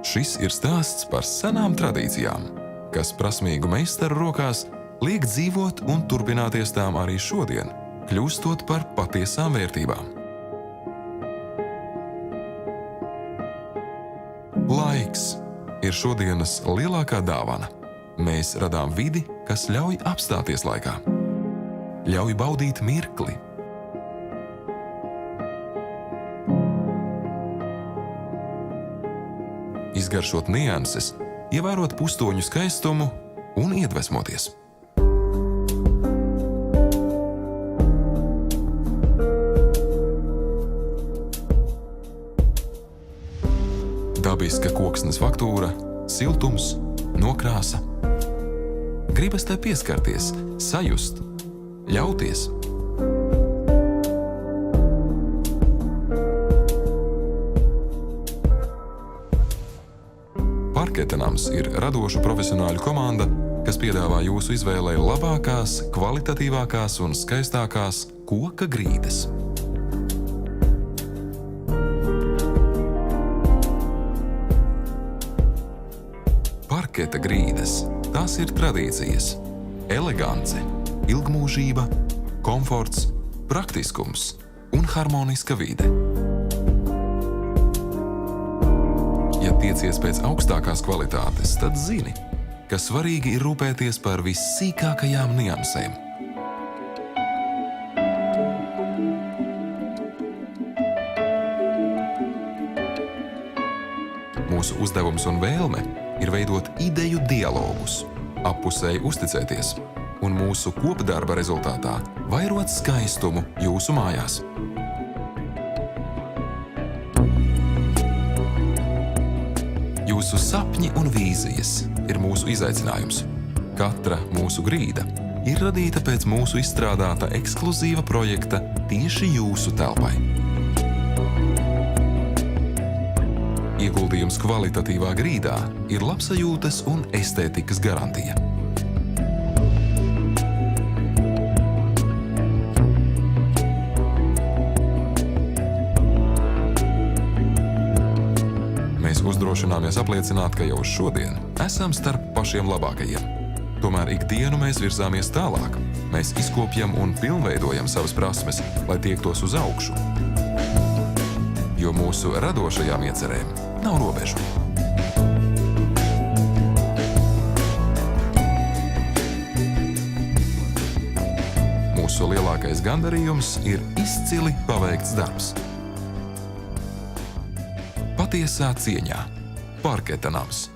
Šis ir stāsts par senām tradīcijām, kas prasmīgu meistaru rokās liek dzīvot un turpināties tām arī šodien, kļūstot par patiesām vērtībām. Laiks ir šodienas lielākā dāvana. Mēs radām vidi, kas ļauj apstāties laikā, ļauj baudīt mirkli. Izgaršot nianses, ievērot pustoņu skaistumu un iedvesmoties. Dabiska koksnes faktūra, siltums, nokrāsa. Gribas tai pieskarties, sajust, ļauties. Parketenams ir radošu profesionāļu komanda, kas piedāvā jūsu izvēlei labākās, kvalitatīvākās un skaistākās koka grīdas. Parketa grīdas. Tās ir tradīcijas, elegance, ilgmūžība, komforts, praktiskums un harmoniska vide. Ja tiecies pēc augstākās kvalitātes, tad zini, ka svarīgi ir rūpēties par vissīkākajām niansēm. Mūsu uzdevums un vēlme ir veidot ideju dialogus, appusēji uzticēties un mūsu kopdarba rezultātā vairot skaistumu jūsu mājās. Jūsu sapņi un vīzijas ir mūsu izaicinājums. Katra mūsu grīda ir radīta pēc mūsu izstrādāta ekskluzīva projekta tieši jūsu telpai. Ieguldījums kvalitatīvā grīdā ir labsajūtas un estētikas garantija. Mēs uzdrošināmies apliecināt, ka jau šodien esam starp pašiem labākajiem. Tomēr ikdienu mēs virzāmies tālāk. Mēs izkopjam un pilnveidojam savas prasmes, lai tiektos uz augšu. Jo mūsu radošajām iecerēm nav robežu. Mūsu lielākais gandarījums ir izcili paveikts darbs. Patiesā cieņā. Parketenams.